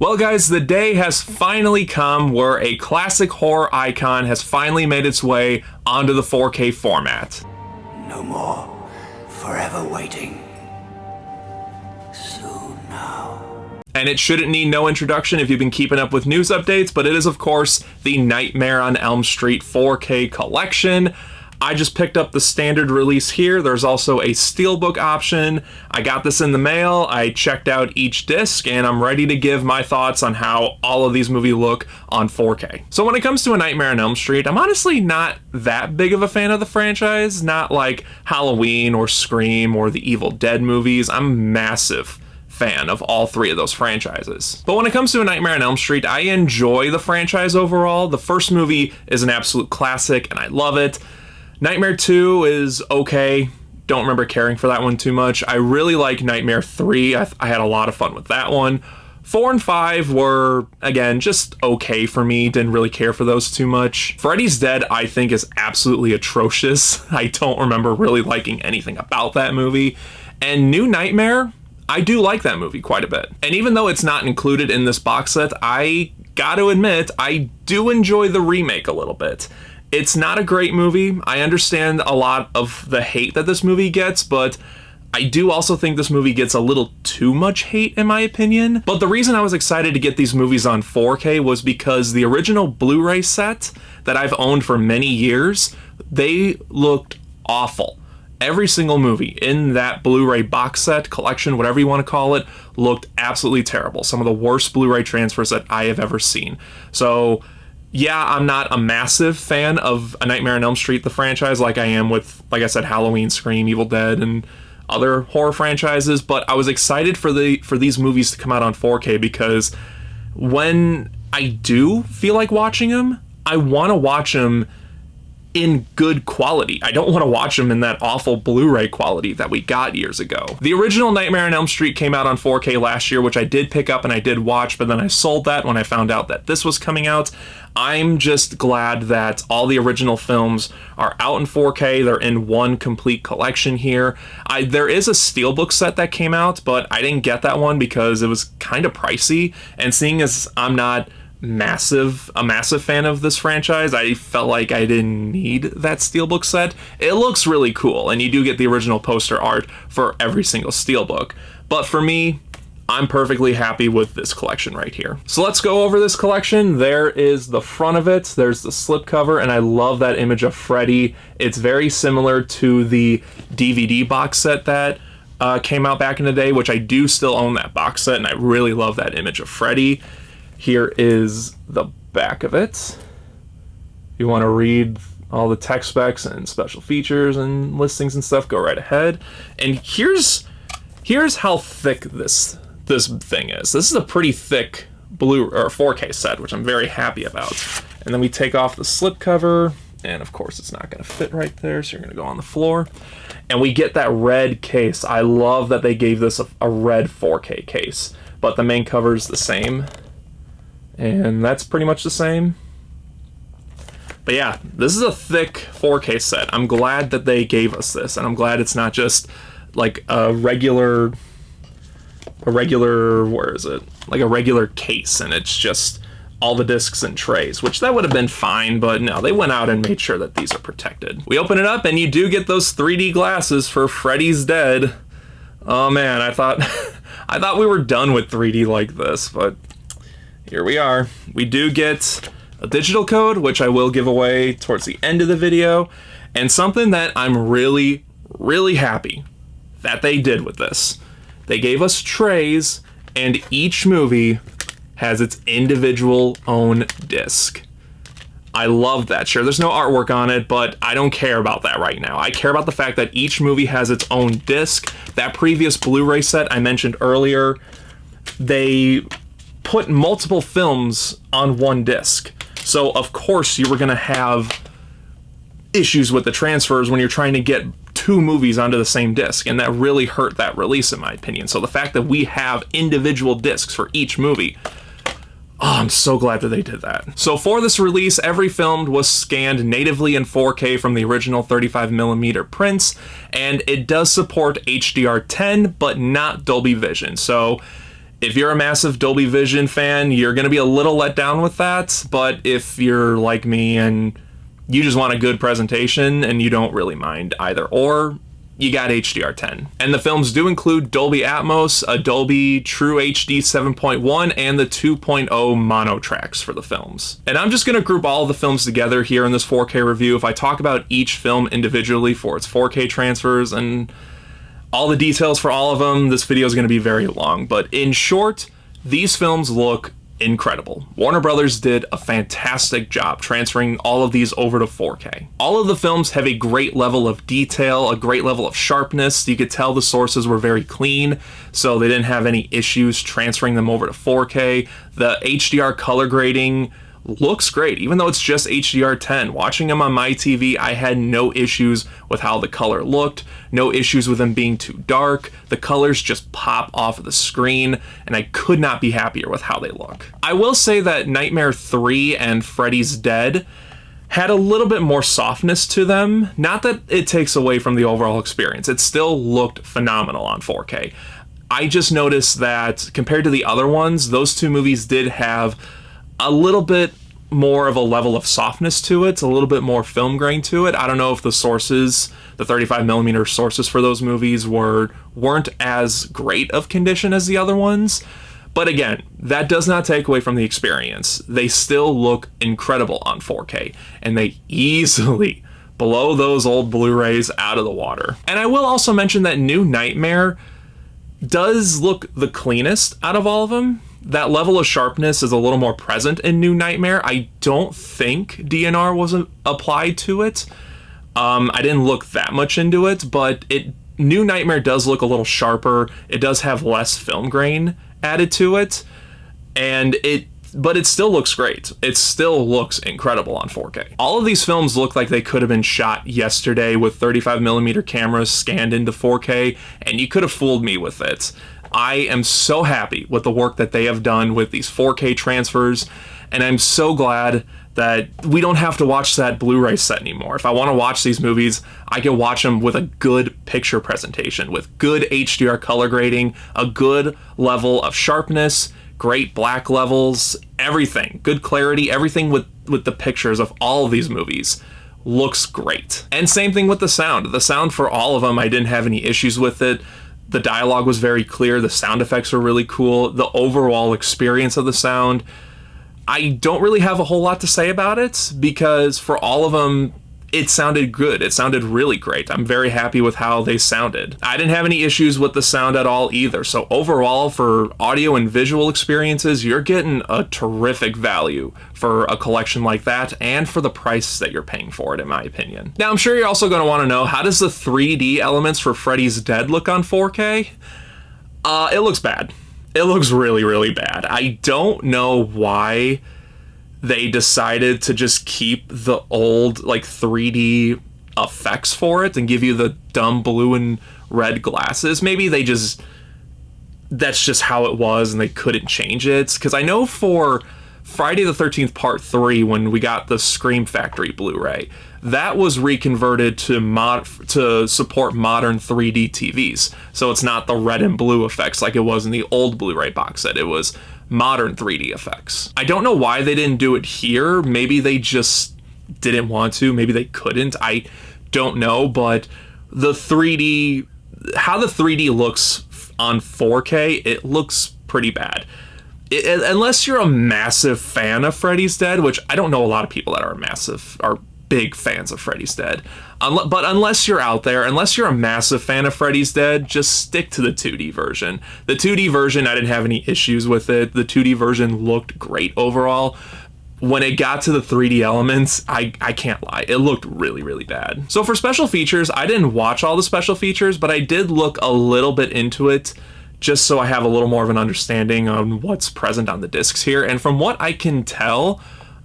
Well guys, the day has finally come where a classic horror icon has finally made its way onto the 4K format. No more forever waiting. Soon now. And it shouldn't need no introduction if you've been keeping up with news updates, but it is of course the Nightmare on Elm Street 4K collection. I just picked up the standard release here. There's also a steelbook option. I got this in the mail. I checked out each disc and I'm ready to give my thoughts on how all of these movies look on 4K. So when it comes to A Nightmare on Elm Street, I'm honestly not that big of a fan of the franchise. Not like Halloween or Scream or the Evil Dead movies. I'm a massive fan of all three of those franchises. But when it comes to A Nightmare on Elm Street, I enjoy the franchise overall. The first movie is an absolute classic and I love it. Nightmare 2 is okay. Don't remember caring for that one too much. I really like Nightmare 3. I had a lot of fun with that one. 4 and 5 were, again, just okay for me. Didn't really care for those too much. Freddy's Dead, I think, is absolutely atrocious. I don't remember really liking anything about that movie. And New Nightmare, I do like that movie quite a bit. And even though it's not included in this box set, I gotta admit, I do enjoy the remake a little bit. It's not a great movie. I understand a lot of the hate that this movie gets, but I do also think this movie gets a little too much hate in my opinion. But the reason I was excited to get these movies on 4K was because the original Blu-ray set that I've owned for many years, they looked awful. Every single movie in that Blu-ray box set, collection, whatever you want to call it, looked absolutely terrible. Some of the worst Blu-ray transfers that I have ever seen. So yeah, I'm not a massive fan of A Nightmare on Elm Street, the franchise, like I am with, like I said, Halloween, Scream, Evil Dead, and other horror franchises, but I was excited for these movies to come out on 4K because when I do feel like watching them, I want to watch them in good quality. I don't want to watch them in that awful Blu-ray quality that we got years ago. The original Nightmare on Elm Street came out on 4K last year, which I did pick up and I did watch, but then I sold that when I found out that this was coming out. I'm just glad that all the original films are out in 4K. They're in one complete collection here. There is a steelbook set that came out, but I didn't get that one because it was kind of pricey. And seeing as I'm not a massive fan of this franchise, I felt like I didn't need that steelbook set. It looks really cool, and you do get the original poster art for every single steelbook. But for me, I'm perfectly happy with this collection right here. So let's go over this collection. There is the front of it. There's the slipcover, and I love that image of Freddy. It's very similar to the DVD box set that came out back in the day, which I do still own that box set, and I really love that image of Freddy. Here is the back of it. You want to read all the tech specs and special features and listings and stuff, go right ahead. And here's how thick this thing is. This is a pretty thick Blu or 4K set, which I'm very happy about. And then we take off the slipcover, and of course it's not going to fit right there, so you're going to go on the floor. And we get that red case. I love that they gave this a red 4K case, but the main cover is the same. And that's pretty much the same. But yeah, this is a thick 4K set. I'm glad that they gave us this, and I'm glad it's not just like a regular, where is it? Like a regular case, and it's just all the discs and trays, which that would have been fine, but no, they went out and made sure that these are protected. We open it up, and you do get those 3D glasses for Freddy's Dead. Oh man, I thought we were done with 3D like this, but here we are. We do get a digital code, which I will give away towards the end of the video, and something that I'm really, really happy that they did with this. They gave us trays, and each movie has its individual own disc. I love that. Sure, there's no artwork on it, but I don't care about that right now. I care about the fact that each movie has its own disc. That previous Blu-ray set I mentioned earlier, they put multiple films on one disc. So of course you were gonna have issues with the transfers when you're trying to get two movies onto the same disc, and that really hurt that release in my opinion. So the fact that we have individual discs for each movie, oh, I'm so glad that they did that. So for this release, every film was scanned natively in 4K from the original 35mm prints, and it does support HDR10, but not Dolby Vision. So If you're a massive Dolby Vision fan, you're going to be a little let down with that. But if you're like me and you just want a good presentation and you don't really mind either or, you got HDR10. And the films do include Dolby Atmos, a Dolby True HD 7.1, and the 2.0 mono tracks for the films. And I'm just going to group all of the films together here in this 4K review. If I talk about each film individually for its 4K transfers and all the details for all of them, this video is going to be very long. But in short, these films look incredible. Warner Brothers did a fantastic job transferring all of these over to 4K. All of the films have a great level of detail, a great level of sharpness. You could tell the sources were very clean, so they didn't have any issues transferring them over to 4K. The HDR color grading looks great, even though it's just HDR10. Watching them on my TV, I had no issues with how the color looked, no issues with them being too dark. The colors just pop off of the screen, and I could not be happier with how they look. I will say that Nightmare 3 and Freddy's Dead had a little bit more softness to them. Not that it takes away from the overall experience. It still looked phenomenal on 4K. I just noticed that compared to the other ones, those two movies did have a little bit more of a level of softness to it, a little bit more film grain to it. I don't know if the sources, the 35mm sources for those movies weren't as great of condition as the other ones. But again, that does not take away from the experience. They still look incredible on 4K, and they easily blow those old Blu-rays out of the water. And I will also mention that New Nightmare does look the cleanest out of all of them. That level of sharpness is a little more present in New Nightmare. I don't think DNR was applied to it. I didn't look that much into it, but New Nightmare does look a little sharper. It does have less film grain added to it, but it still looks great. It still looks incredible on 4K. All of these films look like they could have been shot yesterday with 35mm cameras scanned into 4K, and you could have fooled me with it. I am so happy with the work that they have done with these 4K transfers, and I'm so glad that we don't have to watch that Blu-ray set anymore. If I want to watch these movies, I can watch them with a good picture presentation, with good HDR color grading, a good level of sharpness, great black levels, everything, good clarity, everything with the pictures of all of these movies looks great. And same thing with the sound. The sound for all of them, I didn't have any issues with it. The dialogue was very clear. The sound effects were really cool. The overall experience of the sound, I don't really have a whole lot to say about it because for all of them, it sounded good. It sounded really great. I'm very happy with how they sounded. I didn't have any issues with the sound at all either. So overall, for audio and visual experiences, you're getting a terrific value for a collection like that and for the price that you're paying for it, in my opinion. Now, I'm sure you're also going to want to know, how does the 3D elements for Freddy's Dead look on 4K? It looks bad. It looks really, really bad. I don't know why they decided to just keep the old 3D effects for it and give you the dumb blue and red glasses. Maybe that's just how it was and they couldn't change it. Because I know for Friday the 13th Part 3, when we got the Scream Factory Blu-ray, that was reconverted to support modern 3D TVs. So it's not the red and blue effects like it was in the old Blu-ray box set. It was modern 3D effects. I don't know why they didn't do it here. Maybe they just didn't want to. Maybe they couldn't. I don't know, but how the 3D looks on 4K, it looks pretty bad. Unless you're a massive fan of Freddy's Dead, which I don't know a lot of people that are big fans of Freddy's Dead. But unless you're out there, unless you're a massive fan of Freddy's Dead, just stick to the 2D version. The 2D version, I didn't have any issues with it. The 2D version looked great overall. When it got to the 3D elements, I can't lie, it looked really, really bad. So for special features, I didn't watch all the special features, but I did look a little bit into it just so I have a little more of an understanding on what's present on the discs here. And from what I can tell,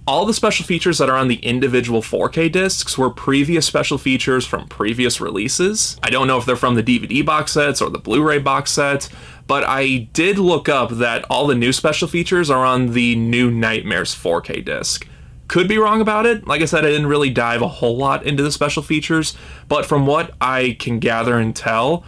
all the special features that are on the individual 4K discs were previous special features from previous releases. I don't know if they're from the DVD box sets or the Blu-ray box set, but I did look up that all the new special features are on the New Nightmares 4K disc. Could be wrong about it. Like I said, I didn't really dive a whole lot into the special features, but from what I can gather and tell,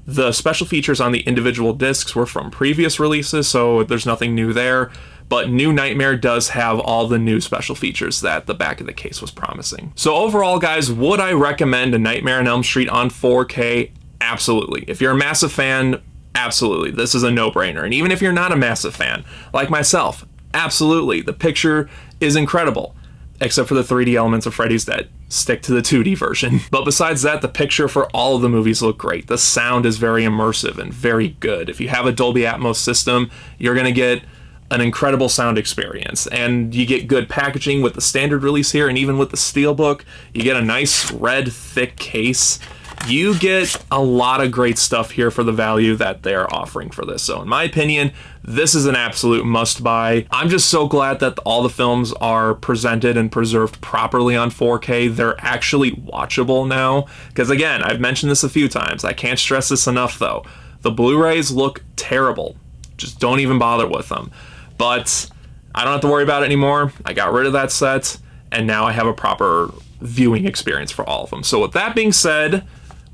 The special features on the individual discs were from previous releases, so there's nothing new there. But New Nightmare does have all the new special features that the back of the case was promising. So overall, guys, would I recommend A Nightmare on Elm Street on 4K? Absolutely. If you're a massive fan, absolutely. This is a no-brainer. And even if you're not a massive fan, like myself, absolutely. The picture is incredible, except for the 3D elements of Freddy's Dead. Stick to the 2D version. But besides that, the picture for all of the movies look great. The sound is very immersive and very good. If you have a Dolby Atmos system, you're gonna get an incredible sound experience, and you get good packaging with the standard release here, and even with the Steelbook, you get a nice red thick case. You get a lot of great stuff here for the value that they're offering for this. So in my opinion, this is an absolute must buy. I'm just so glad that all the films are presented and preserved properly on 4K. They're actually watchable now, because again, I've mentioned this a few times. I can't stress this enough though. The Blu-rays look terrible. Just don't even bother with them. But I don't have to worry about it anymore. I got rid of that set, and now I have a proper viewing experience for all of them. So with that being said,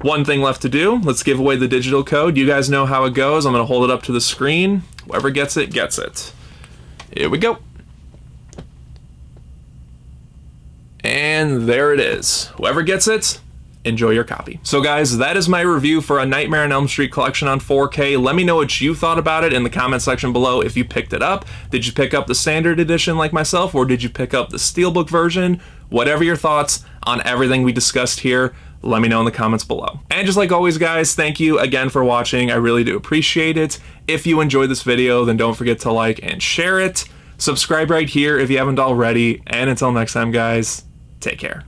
one thing left to do. Let's give away the digital code. You guys know how it goes. I'm going to hold it up to the screen. Whoever gets it, gets it. Here we go. And there it is. Whoever gets it, enjoy your copy. So guys, that is my review for A Nightmare on Elm Street collection on 4K. Let me know what you thought about it in the comment section below if you picked it up. Did you pick up the standard edition like myself, or did you pick up the Steelbook version? Whatever your thoughts on everything we discussed here, let me know in the comments below. And just like always, guys, thank you again for watching. I really do appreciate it. If you enjoyed this video, then don't forget to like and share it. Subscribe right here if you haven't already. And until next time, guys, take care.